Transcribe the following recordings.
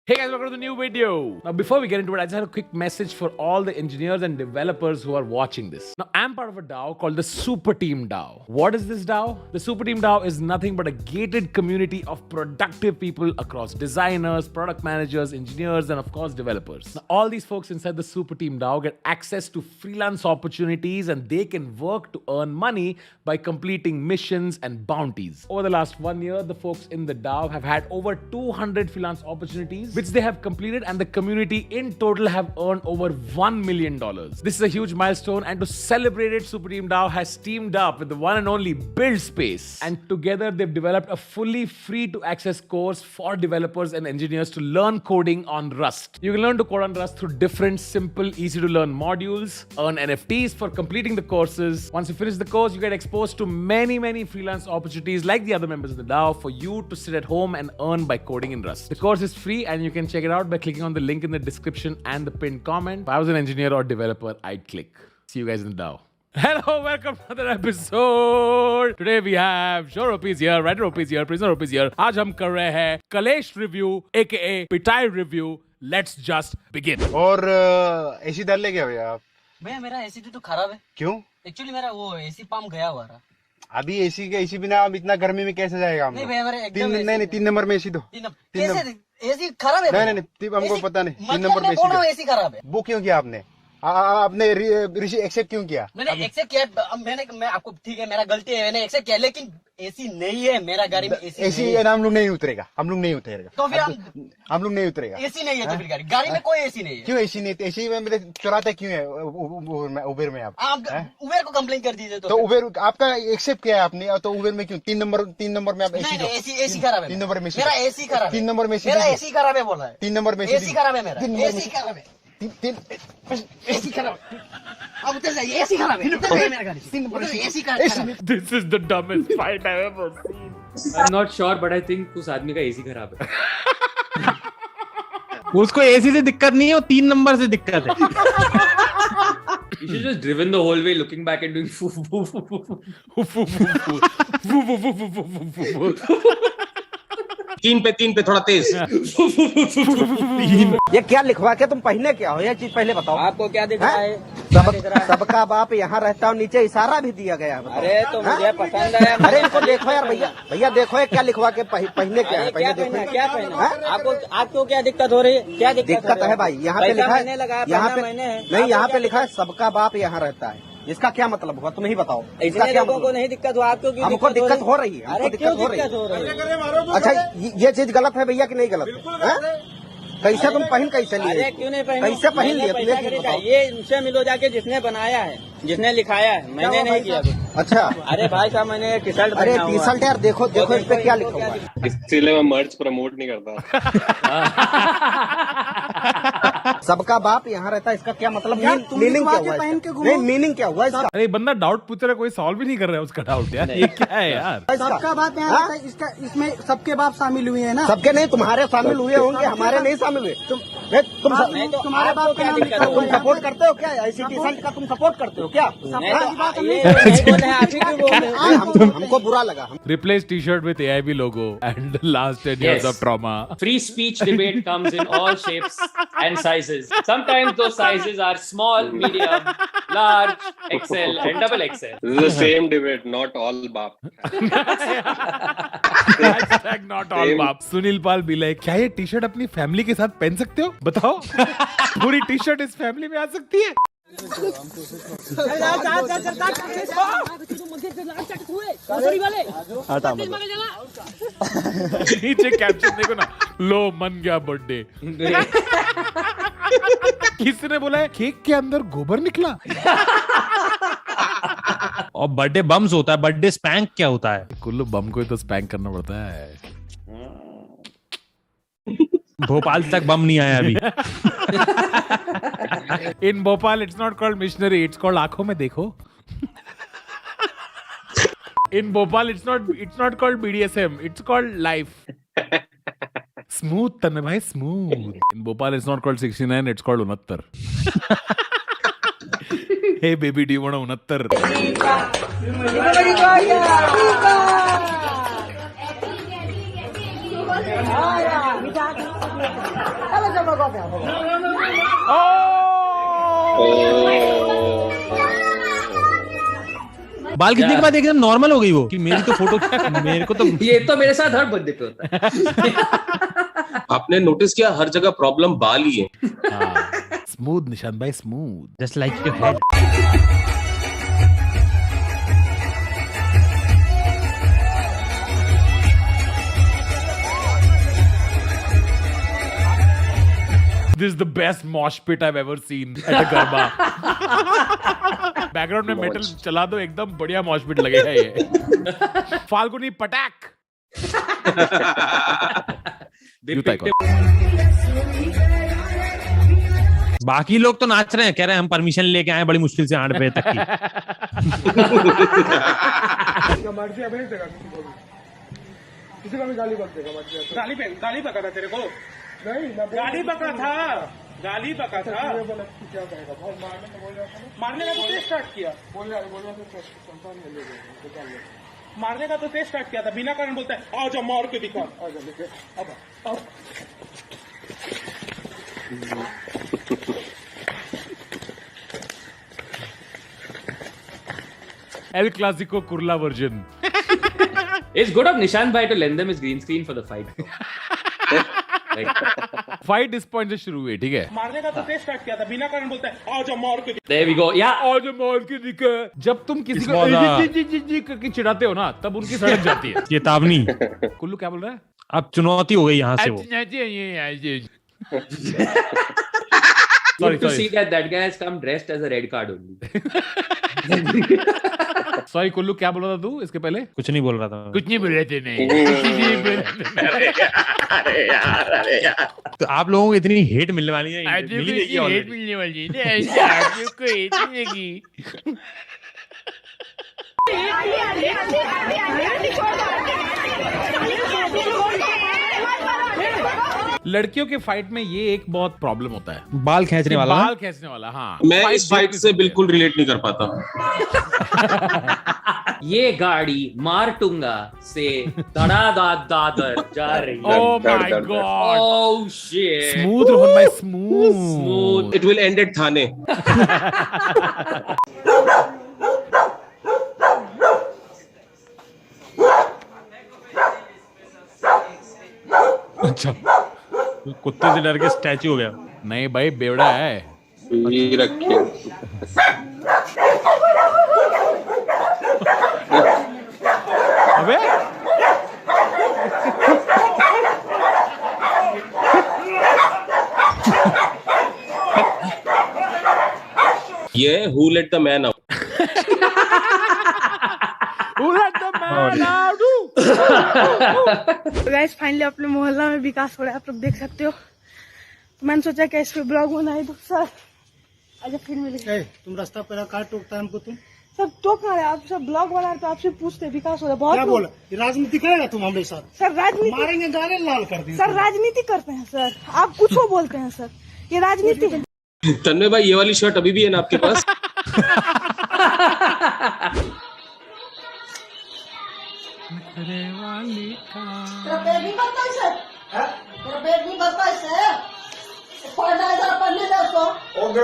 Hey guys, welcome to the new video. Now, before we get into it, I just have a quick message for all the engineers and developers who are watching this. Now, I'm part of a DAO called the Super Team DAO. What is this DAO? The Super Team DAO is nothing but a gated community of productive people across designers, product managers, engineers, and of course, developers. Now, all these folks inside the Super Team DAO get access to freelance opportunities and they can work to earn money by completing missions and bounties. Over the last 1 year, the folks in the DAO have had over 200 freelance opportunities which they have completed, and the community in total have earned over $1 million. This is a huge milestone, and to celebrate it, Super Team DAO has teamed up with the one and only Buildspace, and together they've developed a fully free-to-access course for developers and engineers to learn coding on Rust. You can learn to code on Rust through different, simple, easy-to-learn modules, earn NFTs for completing the courses. Once you finish the course, you get exposed to many freelance opportunities like the other members of the DAO for you to sit at home and earn by coding in Rust. The course is free, and you can check it out by clicking on the link in the description and the pinned comment. If I was an engineer or developer, I'd click. See you guys in the DAO. Hello, welcome to another episode. Today we have Sure OP is here, Writer OP is here, Prisoner OP is here. आज हम कर रहे हैं कलेश review aka पिटाई review. Let's just begin. और AC डाल ले क्या भैया आप? भैया मेरा एसी तो खराब है. क्यों? एक्चुअली मेरा वो एसी पंप गया हुआ था. अभी एसी बिना आप इतना गर्मी में कैसे जाएगा हम? नहीं भैया मेरे एकदम नहीं 3 नंबर में एसी दो. कैसे एसी खराब है? नहीं हमको पता नहीं. 3 नंबर में एसी खराब है. वो क्यों किया आपने? आपने ऋषि एक्सेप्ट क्यों किया? मैंने एक्सेप्ट किया. मैं आपको ठीक है मेरा गलती है, मैंने एक्सेप्ट किया, लेकिन एसी नहीं है मेरा गाड़ी में. एसी हम लोग नहीं उतरेगा. तो फिर हम लोग नहीं उतरेगा. एसी नहीं है तो फिर गाड़ी में कोई एसी नहीं है. क्यों एसी नहीं? एसी में चुराते क्यों है उबेर में? आप उबेर को कंप्लेन कर दीजिए. तो उबेर आपका एक्सेप्ट किया है आपने, तो उबेर में क्यों 3 नंबर में आप एसी दो. एसी खराब है. 3 नंबर में मेरा एसी खराब है. 3 नंबर में मेरा एसी खराब है बोला है. 3 नंबर में एसी खराब है. मेरा एसी खराब है. एसी खराब. अब उधर जाइए. एसी खराब है. उधर जाइए मेरा गाड़ी. 3 नंबर में एसी खराब है. This is the dumbest fight I've ever seen. I'm not sure, but I think उस आदमी का एसी खराब है. उसको एसी से दिक्कत नहीं है, वो 3 नंबर से दिक्कत है. You should just driven the whole way, looking back and doing foo foo foo foo. 3 पे थोड़ा तेज. ये क्या लिखवा के तुम पहने क्या हो? ये चीज पहले बताओ. आपको क्या दिख रहा है? सबका बाप यहाँ रहता है. नीचे इशारा भी दिया गया है. अरे तो मुझे पसंद है. अरे इनको देखो यार. भैया देखो ये क्या लिखवा के पहने क्या है. पहले देखो क्या पहना. आपको क्या दिक्कत हो रही है? क्या दिक्कत है भाई. यहाँ पे लिखा है, यहाँ पे नहीं, यहाँ पे लिखा है सबका बाप यहाँ रहता है. इसका क्या मतलब हुआ? तुम ही बताओ. इसका क्या लोगों को नहीं दिक्कत हुआ, आपको क्यों? हमको दिक्कत हो रही है. हमको दिक्कत हो रही है. अच्छा ये चीज गलत है भैया कि नहीं गलत? कैसे तुम पहन कैसे लिए? क्यों नहीं पहन? कैसे पहन लिए? ये उनसे मिलो जाके जिसने बनाया है, जिसने लिखाया है. मैंने नहीं किया. अच्छा अरे भाई साहब मैंने टी शर्ट. अरे टी शर्ट यार देखो इस पे क्या लिखा हुआ है. इसलिए मैं मर्च प्रमोट नहीं करता. सबका बाप यहाँ रहता है. इसका क्या मतलब? मीनिंग क्या हुआ? नहीं मीनिंग क्या हुआ इसका? अरे बंदा डाउट पूछ रहा है, कोई सॉल्व ही नहीं कर रहा है उसका डाउट. यार ये क्या है यार? सबका बाप यहाँ रहता है. इसका इसमें सबके बाप शामिल हुए हैं ना? सबके नहीं, तुम्हारे शामिल हुए होंगे, हमारे नहीं शामिल हुए. तुम्हारे बाप का तुम सपोर्ट करते हो क्या? ऐसी टी शर्ट का तुम सपोर्ट करते हो क्या? हमको बुरा लगा. Replace t-shirt with AIB logo and the last 10 years Yes. of trauma. Free speech debate comes in all shapes and sizes. Sometimes those sizes are small, medium, large, XL, and double XL. This is the same debate, not all bap. Hashtag not all बाप. सुनील पाल बिले, क्या ये T shirt अपनी family के साथ पहन सकते हो? बताओ. पूरी टी शर्ट इस फैमिली में आ सकती है? नीचे कैप्शन देखो ना, लो मन गया बर्थडे. किसने बोला है केक के अंदर गोबर निकला? और बर्थडे बम्स होता है, बर्थडे स्पैंक क्या होता है? कुल्लू बम को ही तो स्पैंक करना पड़ता है. भोपाल तक बम नहीं आया अभी. In Bhopal, it's not called missionary, it's called आंखों में देखो. In Bhopal, it's not called BDSM, it's called life. Smooth तन्ने भाई, smooth. In Bhopal, it's not called 69, it's called 69. Hey baby, do you want a 69? बाल खींचने के बाद एकदम नॉर्मल हो गई वो कि मेरी तो फोटो मेरे को तो ये तो मेरे साथ हर बर्थडे पे होता है। आपने नोटिस किया हर जगह प्रॉब्लम बाल ही है। स्मूथ निशांत भाई, smooth. Just like your head. This is the best mosh pit I've ever seen at a garba. Background में मेटल चला दो, एकदम बढ़िया मॉश पिट लगेगा ये। फाल्गुनी पटाक। बाकी लोग तो नाच रहे हैं, कह रहे हैं हम परमिशन लेके आए बड़ी मुश्किल से 8 बजे तक की। किसी का भी गाली बक देगा। गाली बका था तेरे को? नहीं, गाली बका था, गाली बका था। क्या कहेगा? मारने का तो तेज स्टार्ट किया। मारने का तो तेज स्टार्ट किया था, बिना कारण बोलता है आओ जाओ मार के दिखा। आ जाओ लेके अब El Clasico Kurla version. It's good of Nishant bhai to lend them his green screen for the fight. Fight इस पॉइंट से शुरू हुई, ठीक है? मारने का तो तेज स्टार्ट किया था, बिना कारण बोलता है आओ जाओ मार के दिखा। There we go. Yeah. और जो मार के दिखा, जब तुम किसी को जी करके चिढ़ाते हो ना, तब उनकी सड़क जाती है। चेतावनी। कुल्लू क्या बोल रहा है? अब चुनौती हो गई यहाँ से वो। Good to see that guy has come dressed as a red card only. Sorry Kullu, क्या बोल रहा था तू इसके पहले? कुछ नहीं बोल रहा था। कुछ नहीं बोल रहे थे। नहीं अरे यार तो आप लोगों को इतनी हेट मिलने वाली है, हेट मिलने वाली है। लड़कियों के फाइट में ये एक बहुत प्रॉब्लम होता है, बाल खींचने वाला। बाल खींचने वाला। हाँ, मैं इस फाइट से बिल्कुल रिलेट नहीं कर पाता। ये गाड़ी मारटुंगा से दादर जा रही है। Oh my God! Oh shit! Smooth Rohan भाई, smooth. It will end at थाने। अच्छा, कुत्ते से डर के स्टैचू हो गया। नहीं भाई, बेवड़ा है। ये रखिए। अबे ये Who Let the Man Out। Who let the man out? Guys finally अपने मोहल्ला में विकास हो रहा है, आप लोग देख सकते हो। तो मैंने सोचा कि इस पे ब्लॉग बनाए तो सर अच्छा फिर मिलेंगे। तुम रास्ता पर काट टोकता हमको तुम सर टोक ना रहे, आप सब ब्लॉग बना रहे तो आपसे पूछते विकास हो रहा है। बहुत क्या बोला? राजनीति करेगा तुम हमारे साथ? सर राजनीति मारेंगे, गाले लाल कर देंगे। सर राजनीति करते हैं सर, आप कुछ हो बोलते हैं सर, ये राजनीति है। तन्मय भाई, ये वाली शर्ट अभी भी है ना आपके पास?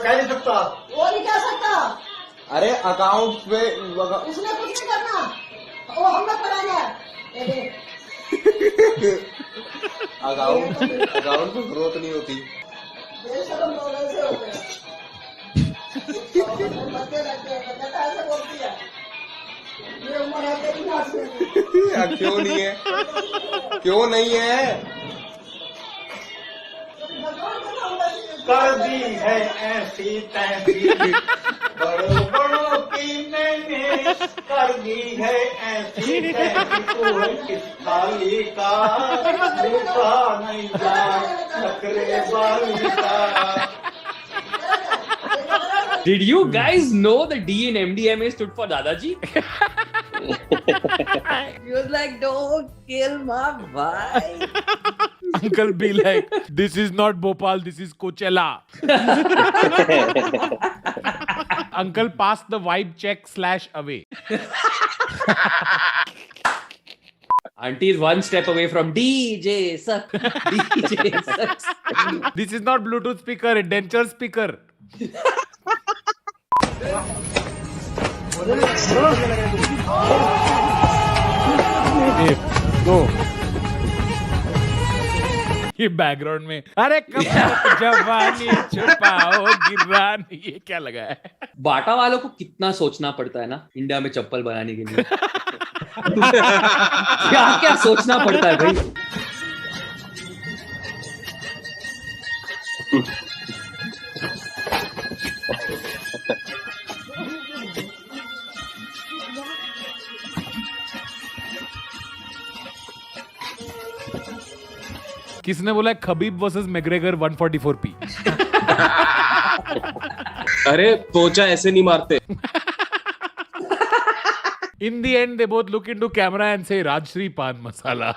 कह नहीं सकता वो नहीं कह सकता। अरे अकाउंट पे उसने कुछ नहीं करना, वो हम लोग कराएंगे। अकाउंट में ग्रोथ नहीं होती। क्यों नहीं है? क्यों नहीं है? कर दी है ऐसी तैसी बड़ों बड़ों की मैंने, कर दी है ऐसी तैसी कोई किस थाली का रूठा नहीं जा नखरे वाली का। Did you guys know the D in MDMA stood for Dadaji? He was like, don't kill my vibe. Uncle be like, this is not Bhopal, this is Coachella. Uncle pass the vibe check / away. Auntie is one step away from DJ Sak. DJ Sak. This is not Bluetooth speaker, denture speaker. ये background में अरे कब तक जवानी छुपाओगी रानी, ये क्या लगा है? बाटा वालों को कितना सोचना पड़ता है ना इंडिया में चप्पल बनाने के लिए। क्या क्या सोचना पड़ता है भाई। किसने बोला है खबीब वर्सेस मैग्रेगर 144p? अरे पोचा ऐसे नहीं मारते। In the end, they both look into camera and say Rajshri Pan Masala.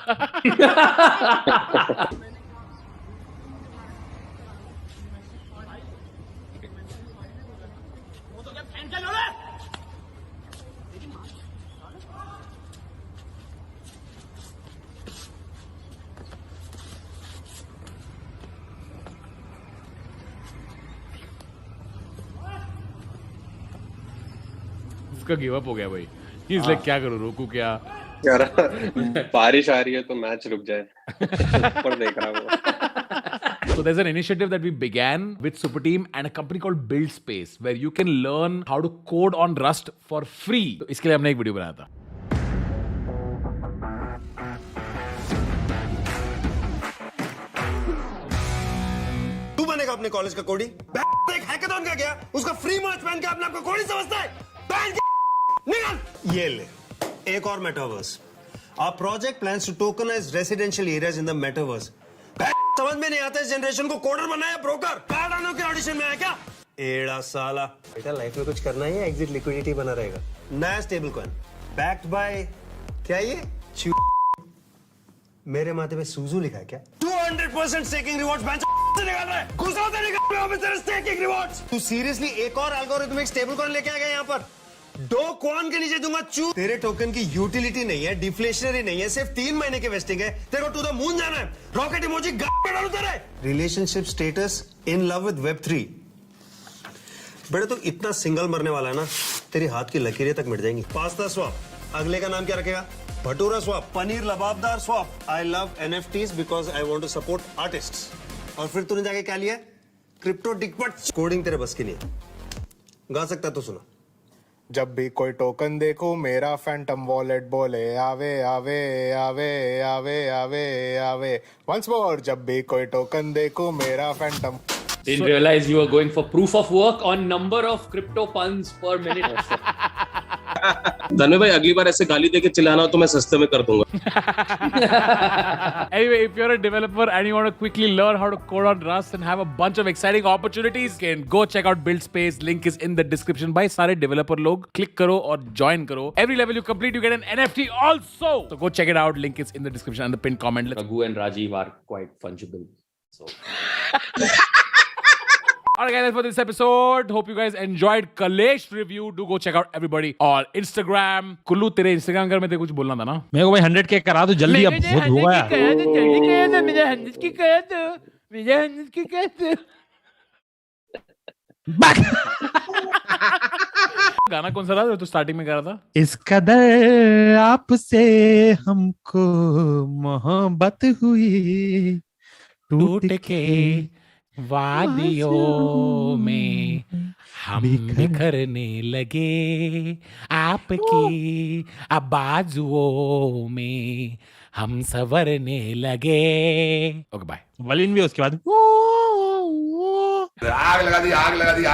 इसका गिव अप हो गया भाई। He's like क्या करूं, रोकू क्या? यार बारिश आ रही है तो मैच रुक जाए। पर देख रहा हूँ। So there's an initiative that we began with Super Team and a company called Build Space where you can learn how to code on Rust for free. तो इसके लिए हमने एक वीडियो बनाया था। तू बनेगा अपने कॉलेज का कोडिंग? एक हैकाथॉन का क्या? उसका फ्री मार्च पहन के अपने आप को कोडिंग समझता है? निकल! ये ले एक और metaverse. Our project plans to tokenize residential areas in the metaverse. समझ में नहीं आता इस जनरेशन को कोडर बनाया ब्रोकर। कार्ड आने के ऑडिशन में आया क्या? एड़ा साला। बेटा लाइफ में कुछ करना ही है, एग्जिट लिक्विडिटी बना रहेगा। नया स्टेबल कॉइन बैक्ड बाय क्या ये? मेरे माथे पे सूजू लिखा है क्या? 200% स्टेकिंग रिवॉर्ड्स बैंक से निकाल रहा है। गुस्सा से निकाल रहा है तेरे स्टेकिंग रिवॉर्ड्स। तू सीरियसली एक और एल्गोरिथमिक स्टेबल कॉइन लेके आ गया यहाँ पर? दो कॉइन के नीचे दूंगा चू। तेरे टोकन की यूटिलिटी नहीं है, डिफ्लेशनरी नहीं है, सिर्फ 3 महीने के वेस्टिंग है। तेरे को टू द मून जाना है। रॉकेट इमोजी पे डालू तेरे। Relationship status in love with Web3। बेटा तू इतना सिंगल मरने वाला है ना, तेरी हाथ की लकीरें तक मिट जाएंगी। पास्ता स्वैप, अगले का नाम क्या रखेगा? Bhatura swap, paneer lababdar swap. I love NFTs because I want to support artists. और फिर तूने जाके क्या लिया? क्रिप्टो डिकपट। कोडिंग तेरे बस की नहीं है। गा सकता तो सुना। जब भी कोई टोकन देखो मेरा फैंटम वॉलेट बोले आवे आवे आवे आवे आवे आवे। वंस मोर, जब भी कोई टोकन देखो मेरा Phantom. Didn't realize you were going for proof of work on number of crypto puns per minute. धनु भाई अगली बार ऐसे गाली देके चिल्लाना हो तो मैं सस्ते में कर दूंगा। Anyway, if you're a developer and you want to quickly learn how to code on Rust and have a bunch of exciting opportunities, can go check out Build Space. Link is in the description. भाई सारे developer लोग click करो और join करो. Every level you complete, you get an NFT also. So go check it out. Link is in the description and the pinned comment. Raghu and Rajiv are quite fungible. So. Alright guys, that's for this episode. Hope you guys enjoyed Kalesh review. Do go check out everybody on Instagram. Kullu तेरे Instagram कर में तेरे कुछ बोलना था ना? मेरे को भाई 100K करा दो जल्दी, अब बहुत हुआ है। जल्दी कह दो, मुझे 100K कह दो, मुझे 100K कह दो। गाना कौन सा था जो तू स्टार्टिंग में गा रहा था? इस कदर आपसे हमको मोहब्बत हुई, टूट के वादियों में हम बिखरने लगे, आपकी आवाज़ों में हम संवरने लगे। Okay bye. वलीन भी उसके बाद आग लगा दी।